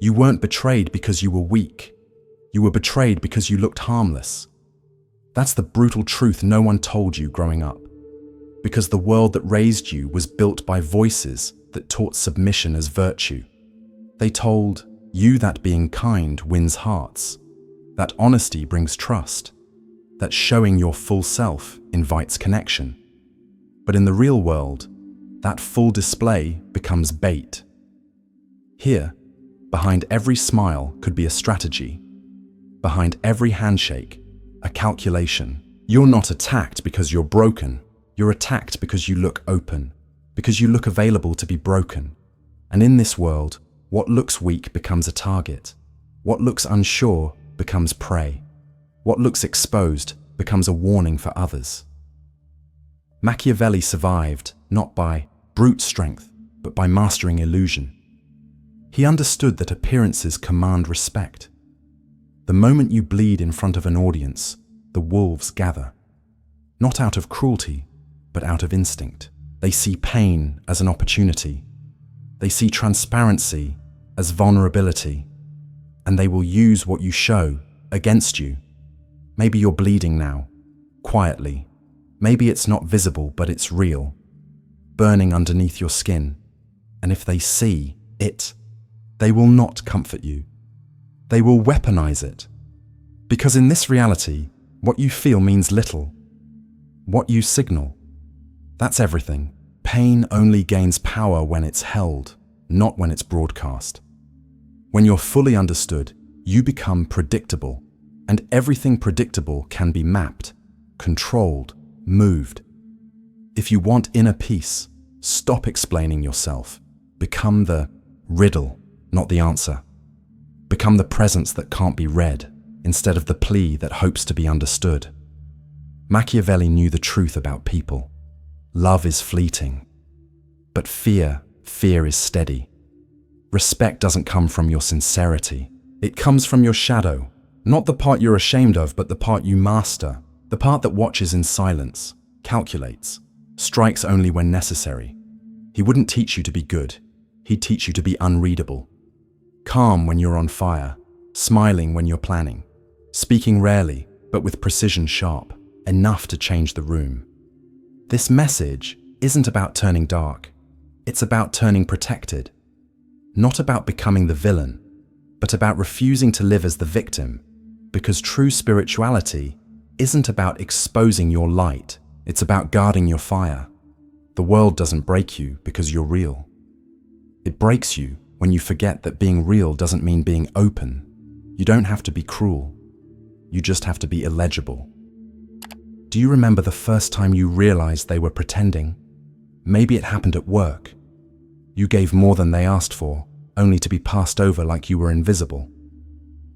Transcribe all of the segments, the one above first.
You weren't betrayed because you were weak. You were betrayed because you looked harmless. That's the brutal truth no one told you growing up. Because the world that raised you was built by voices that taught submission as virtue. They told you that being kind wins hearts, that honesty brings trust, that showing your full self invites connection. But in the real world, that full display becomes bait. Here, behind every smile could be a strategy. Behind every handshake, a calculation. You're not attacked because you're broken. You're attacked because you look open, because you look available to be broken. And in this world, what looks weak becomes a target. What looks unsure becomes prey. What looks exposed becomes a warning for others. Machiavelli survived not by brute strength, but by mastering illusion. He understood that appearances command respect. The moment you bleed in front of an audience, the wolves gather. Not out of cruelty, but out of instinct. They see pain as an opportunity. They see transparency as vulnerability. And they will use what you show against you. Maybe you're bleeding now, quietly. Maybe it's not visible, but it's real, burning underneath your skin. And if they see it, they will not comfort you. They will weaponize it. Because in this reality, what you feel means little. What you signal, that's everything. Pain only gains power when it's held, not when it's broadcast. When you're fully understood, you become predictable, and everything predictable can be mapped, controlled, moved. If you want inner peace, stop explaining yourself. Become the riddle, not the answer. Become the presence that can't be read, instead of the plea that hopes to be understood. Machiavelli knew the truth about people. Love is fleeting, but fear is steady. Respect doesn't come from your sincerity. It comes from your shadow, not the part you're ashamed of, but the part you master, the part that watches in silence, calculates, strikes only when necessary. He wouldn't teach you to be good. He'd teach you to be unreadable. Calm when you're on fire, smiling when you're planning, speaking rarely, but with precision sharp, enough to change the room. This message isn't about turning dark. It's about turning protected. Not about becoming the villain, but about refusing to live as the victim. Because true spirituality isn't about exposing your light. It's about guarding your fire. The world doesn't break you because you're real. It breaks you when you forget that being real doesn't mean being open. You don't have to be cruel. You just have to be illegible. Do you remember the first time you realized they were pretending? Maybe it happened at work. You gave more than they asked for, only to be passed over like you were invisible.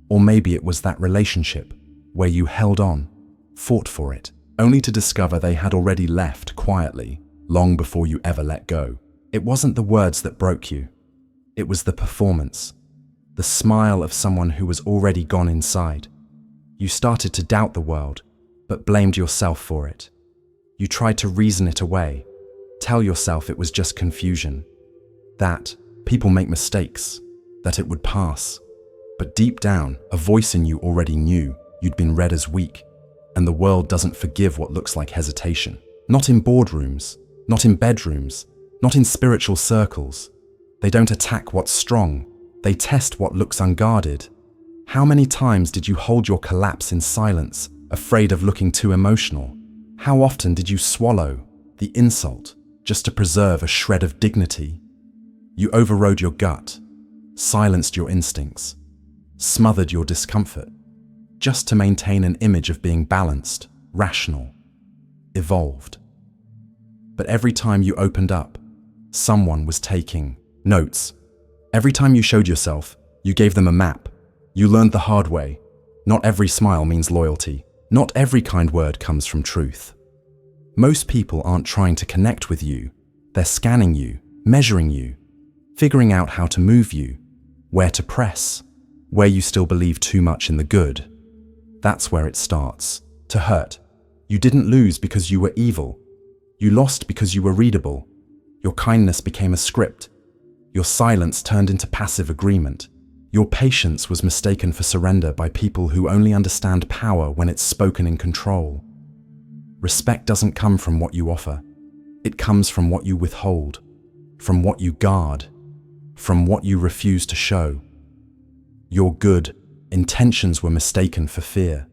Or maybe it was that relationship where you held on, fought for it, only to discover they had already left quietly, long before you ever let go. It wasn't the words that broke you. It was the performance, the smile of someone who was already gone inside. You started to doubt the world, but blamed yourself for it. You tried to reason it away, tell yourself it was just confusion, that people make mistakes, that it would pass. But deep down, a voice in you already knew you'd been read as weak, and the world doesn't forgive what looks like hesitation. Not in boardrooms, not in bedrooms, not in spiritual circles. They don't attack what's strong, they test what looks unguarded. How many times did you hold your collapse in silence, afraid of looking too emotional? How often did you swallow the insult just to preserve a shred of dignity? You overrode your gut, silenced your instincts, smothered your discomfort, just to maintain an image of being balanced, rational, evolved. But every time you opened up, someone was taking notes. Every time you showed yourself, you gave them a map. You learned the hard way. Not every smile means loyalty. Not every kind word comes from truth. Most people aren't trying to connect with you. They're scanning you, measuring you, figuring out how to move you, where to press, where you still believe too much in the good. That's where it starts to hurt. You didn't lose because you were evil. You lost because you were readable. Your kindness became a script. Your silence turned into passive agreement. Your patience was mistaken for surrender by people who only understand power when it's spoken in control. Respect doesn't come from what you offer. It comes from what you withhold, from what you guard, from what you refuse to show. Your good intentions were mistaken for fear.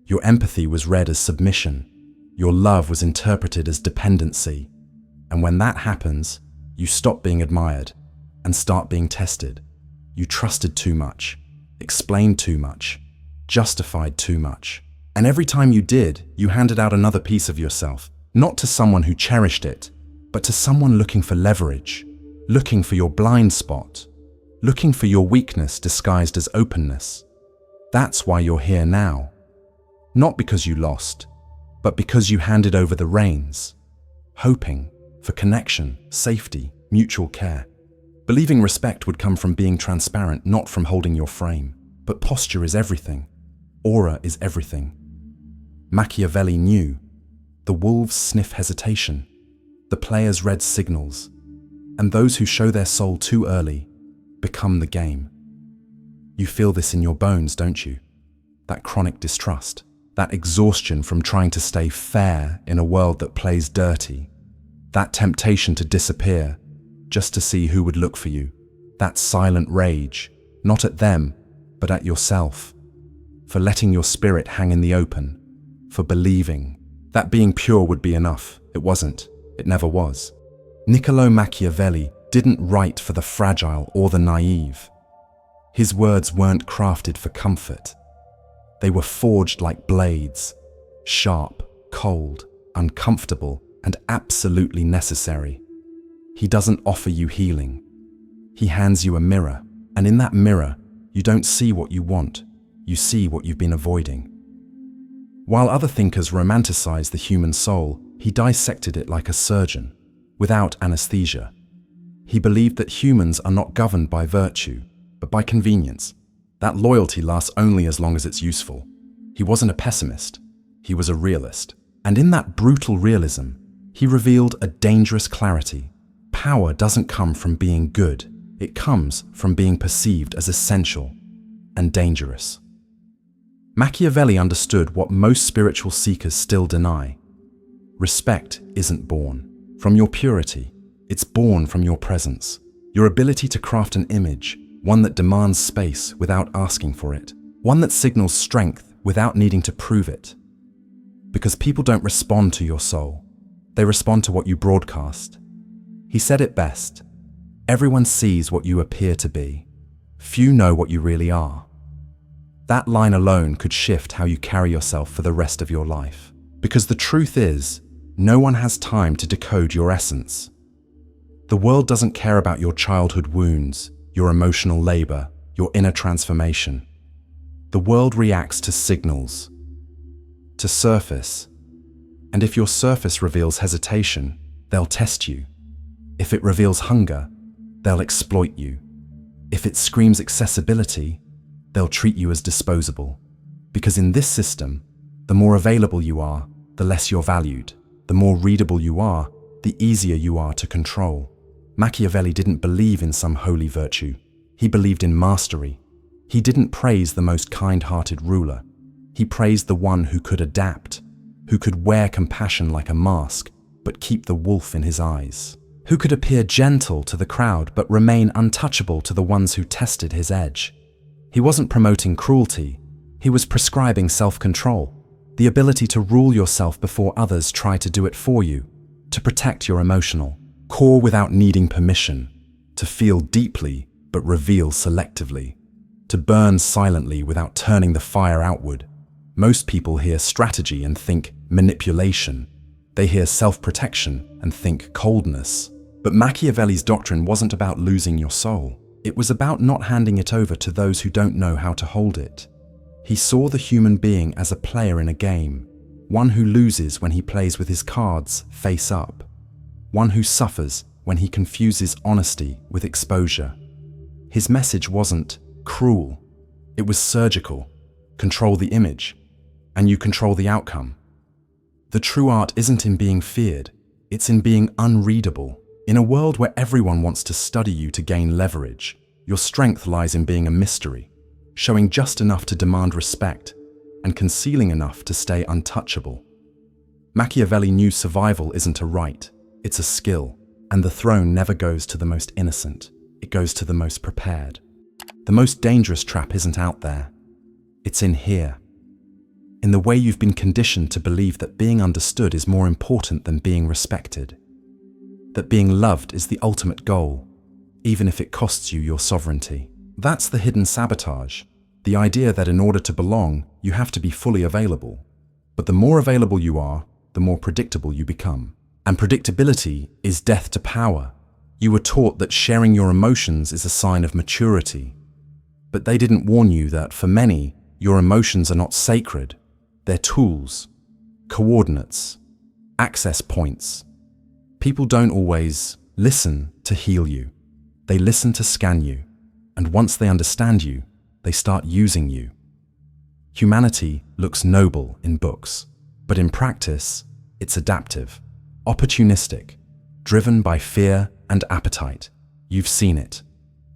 Your empathy was read as submission. Your love was interpreted as dependency. And when that happens, you stop being admired and start being tested. You trusted too much, explained too much, justified too much. And every time you did, you handed out another piece of yourself, not to someone who cherished it, but to someone looking for leverage, looking for your blind spot, looking for your weakness disguised as openness. That's why you're here now. Not because you lost, but because you handed over the reins, hoping for connection, safety, mutual care. Believing respect would come from being transparent, not from holding your frame. But posture is everything. Aura is everything. Machiavelli knew. The wolves sniff hesitation. The players read signals. And those who show their soul too early become the game. You feel this in your bones, don't you? That chronic distrust. That exhaustion from trying to stay fair in a world that plays dirty. That temptation to disappear just to see who would look for you. That silent rage, not at them, but at yourself. For letting your spirit hang in the open. For believing that being pure would be enough. It wasn't. It never was. Niccolo Machiavelli didn't write for the fragile or the naive. His words weren't crafted for comfort. They were forged like blades, sharp, cold, uncomfortable, and absolutely necessary. He doesn't offer you healing. He hands you a mirror, and in that mirror, you don't see what you want, you see what you've been avoiding. While other thinkers romanticize the human soul, he dissected it like a surgeon, without anesthesia. He believed that humans are not governed by virtue, but by convenience. That loyalty lasts only as long as it's useful. He wasn't a pessimist, he was a realist. And in that brutal realism, he revealed a dangerous clarity. Power doesn't come from being good, it comes from being perceived as essential and dangerous. Machiavelli understood what most spiritual seekers still deny. Respect isn't born from your purity, it's born from your presence, your ability to craft an image, one that demands space without asking for it, one that signals strength without needing to prove it. Because people don't respond to your soul, they respond to what you broadcast. He said it best, everyone sees what you appear to be, few know what you really are. That line alone could shift how you carry yourself for the rest of your life. Because the truth is, no one has time to decode your essence. The world doesn't care about your childhood wounds, your emotional labor, your inner transformation. The world reacts to signals, to surface. And if your surface reveals hesitation, they'll test you. If it reveals hunger, they'll exploit you. If it screams accessibility, they'll treat you as disposable. Because in this system, the more available you are, the less you're valued. The more readable you are, the easier you are to control. Machiavelli didn't believe in some holy virtue. He believed in mastery. He didn't praise the most kind-hearted ruler. He praised the one who could adapt, who could wear compassion like a mask, but keep the wolf in his eyes, who could appear gentle to the crowd but remain untouchable to the ones who tested his edge. He wasn't promoting cruelty, he was prescribing self-control, the ability to rule yourself before others try to do it for you, to protect your emotional core without needing permission, to feel deeply but reveal selectively, to burn silently without turning the fire outward. Most people hear strategy and think manipulation. They hear self-protection and think coldness. But Machiavelli's doctrine wasn't about losing your soul. It was about not handing it over to those who don't know how to hold it. He saw the human being as a player in a game, one who loses when he plays with his cards face up, one who suffers when he confuses honesty with exposure. His message wasn't cruel, it was surgical. Control the image, and you control the outcome. The true art isn't in being feared, it's in being unreadable. In a world where everyone wants to study you to gain leverage, Your strength lies in being a mystery, showing just enough to demand respect and concealing enough to stay untouchable. Machiavelli knew survival isn't a right, it's a skill, and the throne never goes to the most innocent, it goes to the most prepared. The most dangerous trap isn't out there, it's in here. In the way you've been conditioned to believe that being understood is more important than being respected. That being loved is the ultimate goal, even if it costs you your sovereignty. That's the hidden sabotage, the idea that in order to belong, you have to be fully available. But the more available you are, the more predictable you become. And predictability is death to power. You were taught that sharing your emotions is a sign of maturity. But they didn't warn you that, for many, your emotions are not sacred. They're tools, coordinates, access points. People don't always listen to heal you. They listen to scan you. And once they understand you, they start using you. Humanity looks noble in books, but in practice, it's adaptive, opportunistic, driven by fear and appetite. You've seen it.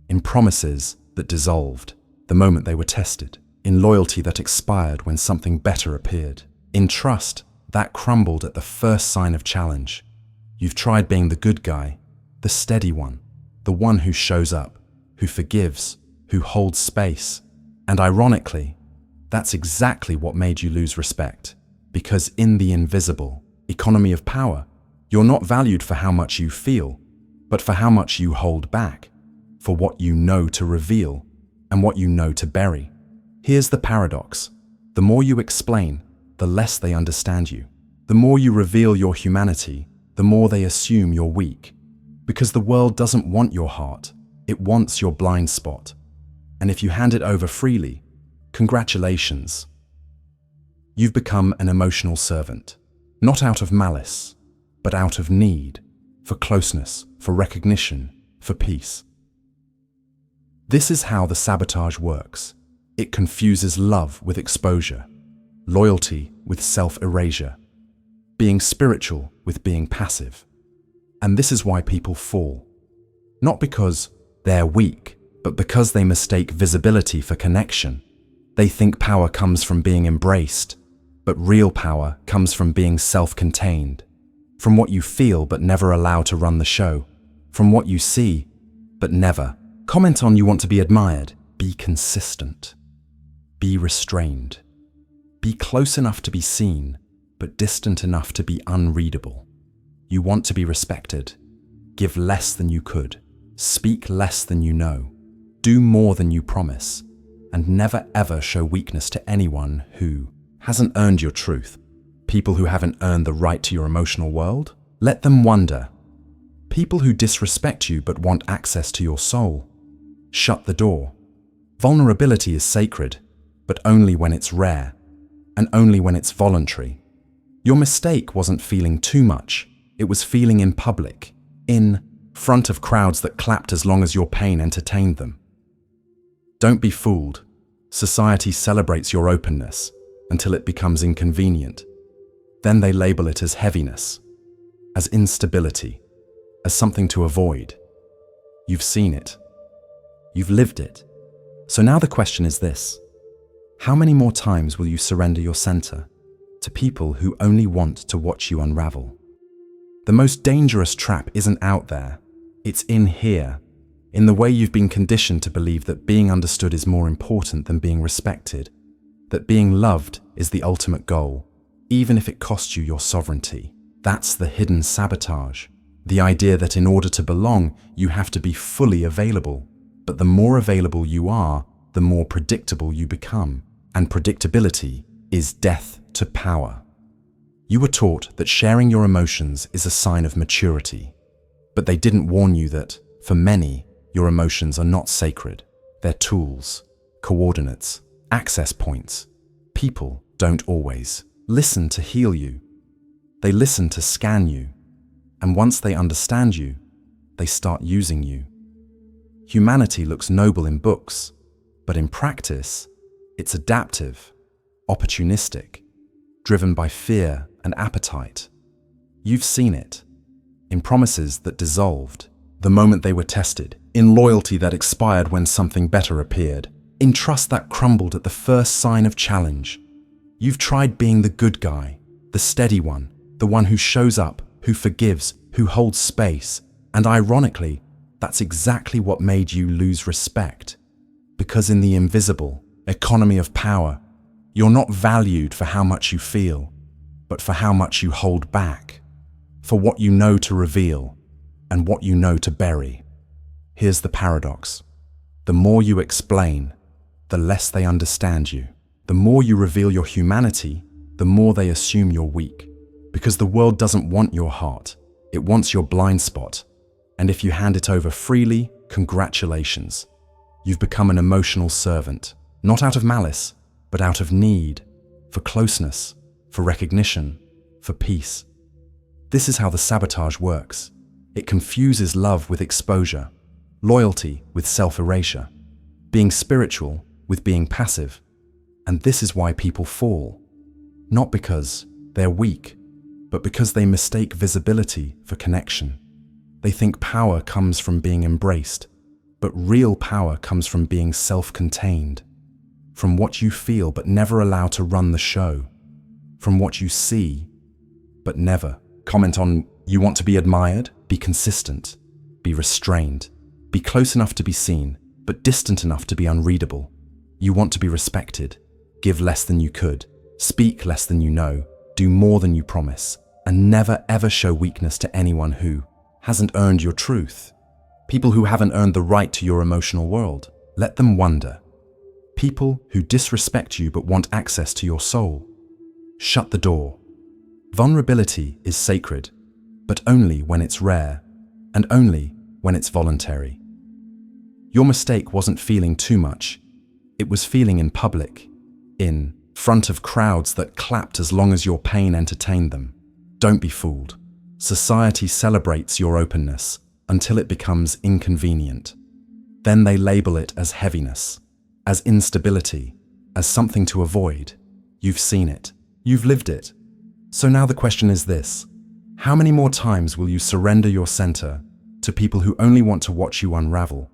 In promises that dissolved the moment they were tested. In loyalty that expired when something better appeared. In trust that crumbled at the first sign of challenge. You've tried being the good guy, the steady one, the one who shows up, who forgives, who holds space. And ironically, that's exactly what made you lose respect. Because in the invisible economy of power, you're not valued for how much you feel, but for how much you hold back, for what you know to reveal and what you know to bury. Here's the paradox. The more you explain, the less they understand you. The more you reveal your humanity, the more they assume you're weak. Because the world doesn't want your heart, it wants your blind spot. And if you hand it over freely, congratulations. You've become an emotional servant, not out of malice, but out of need, for closeness, for recognition, for peace. This is how the sabotage works. It confuses love with exposure, loyalty with self-erasure, being spiritual with being passive. And this is why people fall. Not because they're weak, but because they mistake visibility for connection. They think power comes from being embraced, but real power comes from being self-contained, from what you feel but never allow to run the show, from what you see but never comment on. You want to be admired, be consistent. Be restrained. Be close enough to be seen, but distant enough to be unreadable. You want to be respected. Give less than you could. Speak less than you know. Do more than you promise. And never ever show weakness to anyone who hasn't earned your truth. People who haven't earned the right to your emotional world, let them wonder. People who disrespect you but want access to your soul, shut the door. Vulnerability is sacred, but only when it's rare, and only when it's voluntary. Your mistake wasn't feeling too much, it was feeling in public, in front of crowds that clapped as long as your pain entertained them. Don't be fooled. Society celebrates your openness until it becomes inconvenient. Then they label it as heaviness, as instability, as something to avoid. You've seen it. You've lived it. So now the question is this. How many more times will you surrender your center to people who only want to watch you unravel? The most dangerous trap isn't out there. It's in here, in the way you've been conditioned to believe that being understood is more important than being respected, that being loved is the ultimate goal, even if it costs you your sovereignty. That's the hidden sabotage, the idea that in order to belong, you have to be fully available. But the more available you are, the more predictable you become. And predictability is death to power. You were taught that sharing your emotions is a sign of maturity, but they didn't warn you that, for many, your emotions are not sacred. They're tools, coordinates, access points. People don't always listen to heal you. They listen to scan you. And once they understand you, they start using you. Humanity looks noble in books, but in practice, it's adaptive, opportunistic, driven by fear and appetite. You've seen it. In promises that dissolved the moment they were tested. in loyalty that expired when something better appeared, in trust that crumbled at the first sign of challenge. You've tried being the good guy, the steady one, the one who shows up, who forgives, who holds space, and ironically, that's exactly what made you lose respect. Because in the invisible economy of power, you're not valued for how much you feel, but for how much you hold back, for what you know to reveal and what you know to bury. Here's the paradox. The more you explain, the less they understand you. The more you reveal your humanity, the more they assume you're weak. Because the world doesn't want your heart, it wants your blind spot. And if you hand it over freely, congratulations. You've become an emotional servant, not out of malice, but out of need, for closeness, for recognition, for peace. This is how the sabotage works. It confuses love with exposure, loyalty with self-erasure, being spiritual with being passive. And this is why people fall. Not because they're weak, but because they mistake visibility for connection. They think power comes from being embraced, but real power comes from being self-contained, from what you feel but never allow to run the show, from what you see but never comment on. You want to be admired? Be consistent, be restrained, be close enough to be seen, but distant enough to be unreadable. You want to be respected? Give less than you could, speak less than you know, do more than you promise, and never ever show weakness to anyone who hasn't earned your truth. People who haven't earned the right to your emotional world. Let them wonder. People who disrespect you but want access to your soul. Shut the door. Vulnerability is sacred, but only when it's rare, and only when it's voluntary. Your mistake wasn't feeling too much. It was feeling in public, in front of crowds that clapped as long as your pain entertained them. Don't be fooled. Society celebrates your openness until it becomes inconvenient. Then they label it as heaviness, as instability, as something to avoid. You've seen it. You've lived it. So now the question is this: how many more times will you surrender your center to people who only want to watch you unravel?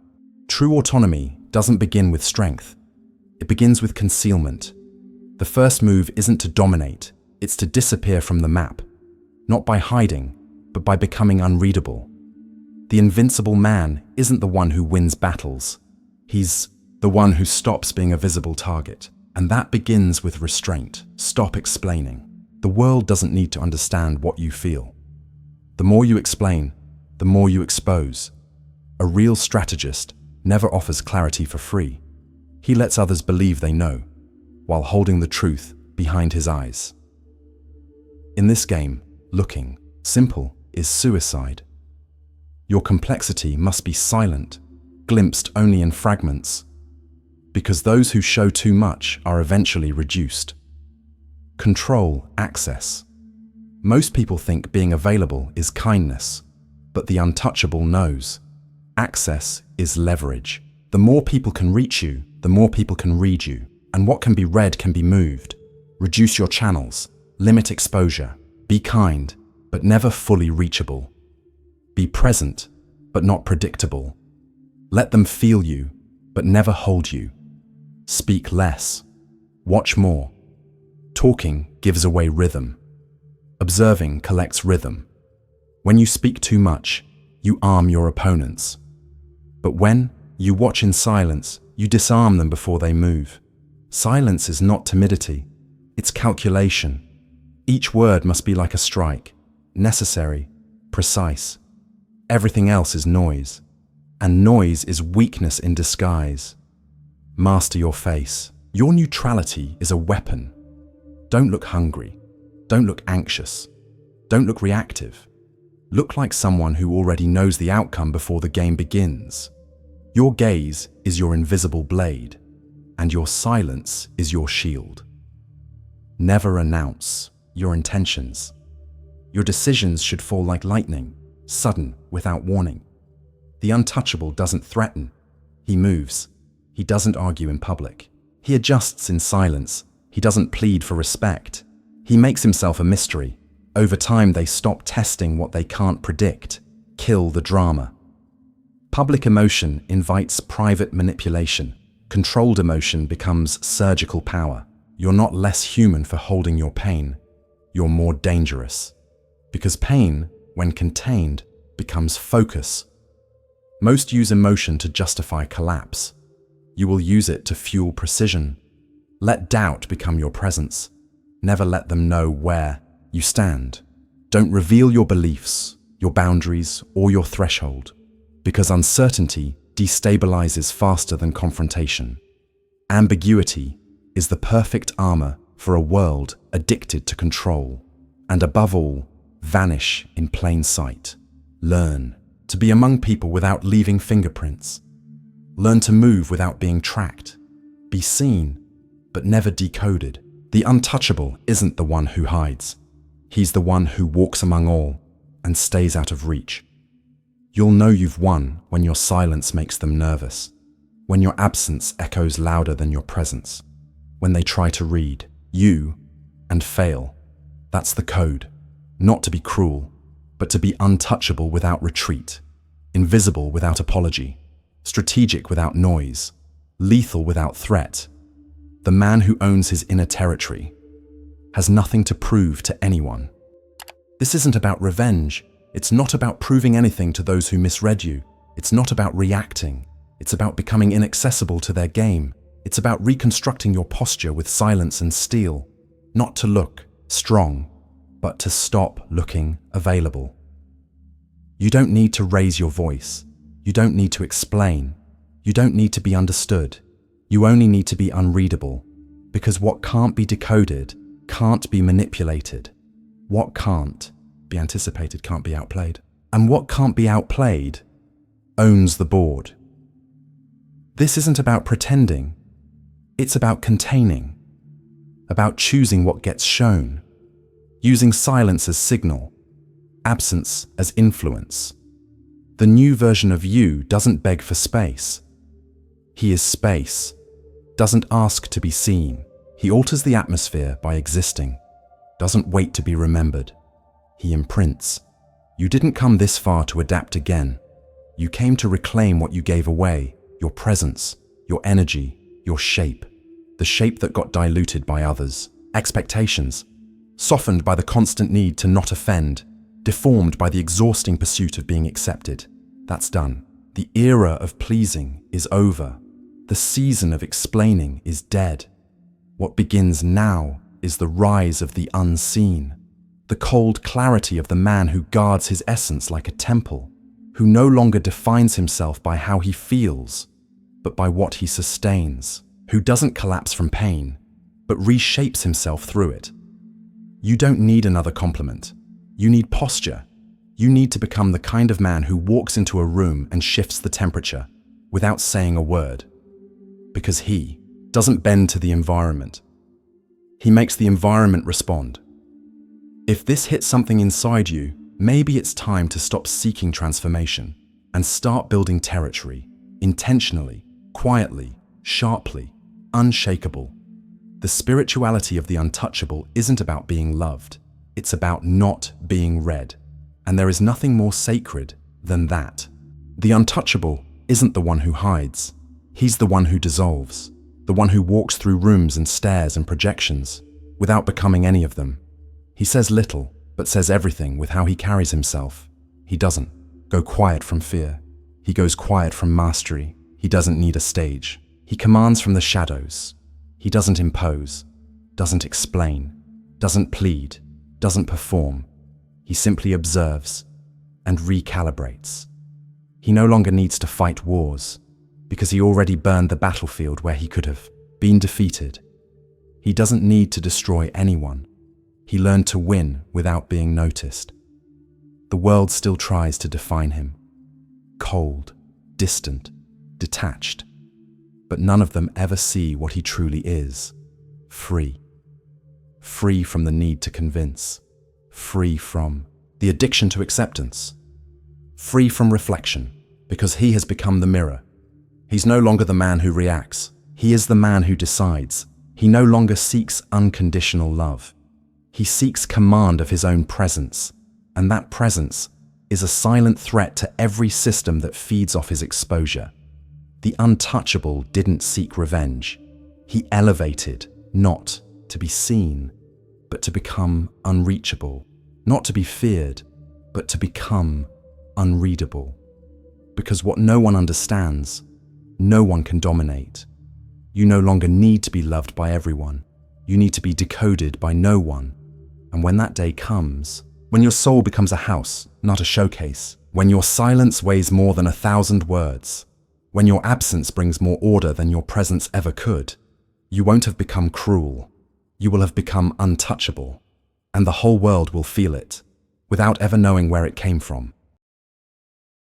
True autonomy doesn't begin with strength. It begins with concealment. The first move isn't to dominate, it's to disappear from the map. Not by hiding, but by becoming unreadable. The invincible man isn't the one who wins battles. He's the one who stops being a visible target. And that begins with restraint. Stop explaining. The world doesn't need to understand what you feel. The more you explain, the more you expose. A real strategist never offers clarity for free. He lets others believe they know, while holding the truth behind his eyes. In this game, looking simple is suicide. Your complexity must be silent, glimpsed only in fragments, because those who show too much are eventually reduced. Control access. Most people think being available is kindness, but the untouchable knows. Access is leverage. The more people can reach you, the more people can read you, and what can be read can be moved. Reduce your channels, limit exposure, be kind, but never fully reachable. Be present, but not predictable. Let them feel you, but never hold you. Speak less, watch more. Talking gives away rhythm. Observing collects rhythm. When you speak too much, you arm your opponents. But when you watch in silence, you disarm them before they move. Silence is not timidity, it's calculation. Each word must be like a strike, necessary, precise. Everything else is noise, and noise is weakness in disguise. Master your face. Your neutrality is a weapon. Don't look hungry. Don't look anxious. Don't look reactive. Look like someone who already knows the outcome before the game begins. Your gaze is your invisible blade, and your silence is your shield. Never announce your intentions. Your decisions should fall like lightning, sudden, without warning. The untouchable doesn't threaten. He moves. He doesn't argue in public. He adjusts in silence. He doesn't plead for respect. He makes himself a mystery. Over time, they stop testing what they can't predict. Kill the drama. Public emotion invites private manipulation. Controlled emotion becomes surgical power. You're not less human for holding your pain. You're more dangerous. Because pain, when contained, becomes focus. Most use emotion to justify collapse. You will use it to fuel precision. Let doubt become your presence. Never let them know where you stand. Don't reveal your beliefs, your boundaries, or your threshold, because uncertainty destabilizes faster than confrontation. Ambiguity is the perfect armor for a world addicted to control. And above all, vanish in plain sight. Learn to be among people without leaving fingerprints. Learn to move without being tracked. Be seen, but never decoded. The untouchable isn't the one who hides. He's the one who walks among all and stays out of reach. You'll know you've won when your silence makes them nervous, when your absence echoes louder than your presence, when they try to read you and fail. That's the code. Not to be cruel, but to be untouchable without retreat, invisible without apology, strategic without noise, lethal without threat. The man who owns his inner territory has nothing to prove to anyone. This isn't about revenge. It's not about proving anything to those who misread you. It's not about reacting. It's about becoming inaccessible to their game. It's about reconstructing your posture with silence and steel, not to look strong, but to stop looking available. You don't need to raise your voice. You don't need to explain. You don't need to be understood. You only need to be unreadable, because what can't be decoded can't be manipulated. What can't be anticipated can't be outplayed. And what can't be outplayed owns the board. This isn't about pretending. It's about containing, about choosing what gets shown, using silence as signal, absence as influence. The new version of you doesn't beg for space. He is space, doesn't ask to be seen. He alters the atmosphere by existing, doesn't wait to be remembered. He imprints. You didn't come this far to adapt again. You came to reclaim what you gave away, your presence, your energy, your shape, the shape that got diluted by others, expectations, softened by the constant need to not offend, deformed by the exhausting pursuit of being accepted. That's done. The era of pleasing is over. The season of explaining is dead. What begins now is the rise of the unseen, the cold clarity of the man who guards his essence like a temple, who no longer defines himself by how he feels, but by what he sustains, who doesn't collapse from pain, but reshapes himself through it. You don't need another compliment. You need posture. You need to become the kind of man who walks into a room and shifts the temperature without saying a word. Because he doesn't bend to the environment. He makes the environment respond. If this hits something inside you, maybe it's time to stop seeking transformation and start building territory, intentionally, quietly, sharply, unshakable. The spirituality of the untouchable isn't about being loved. It's about not being read. And there is nothing more sacred than that. The untouchable isn't the one who hides. He's the one who dissolves, the one who walks through rooms and stares and projections without becoming any of them. He says little, but says everything with how he carries himself. He doesn't go quiet from fear. He goes quiet from mastery. He doesn't need a stage. He commands from the shadows. He doesn't impose, doesn't explain, doesn't plead, doesn't perform. He simply observes and recalibrates. He no longer needs to fight wars, because he already burned the battlefield where he could have been defeated. He doesn't need to destroy anyone. He learned to win without being noticed. The world still tries to define him. Cold, distant, detached. But none of them ever see what he truly is. Free. Free from the need to convince. Free from the addiction to acceptance. Free from reflection, because he has become the mirror. He's no longer the man who reacts. He is the man who decides. He no longer seeks unconditional love. He seeks command of his own presence, and that presence is a silent threat to every system that feeds off his exposure. The untouchable didn't seek revenge. He elevated, not to be seen, but to become unreachable, not to be feared, but to become unreadable. Because what no one understands, no one can dominate. You no longer need to be loved by everyone. You need to be decoded by no one. And when that day comes, when your soul becomes a house, not a showcase, when your silence weighs more than 1,000 words, when your absence brings more order than your presence ever could, you won't have become cruel. You will have become untouchable, and the whole world will feel it, without ever knowing where it came from.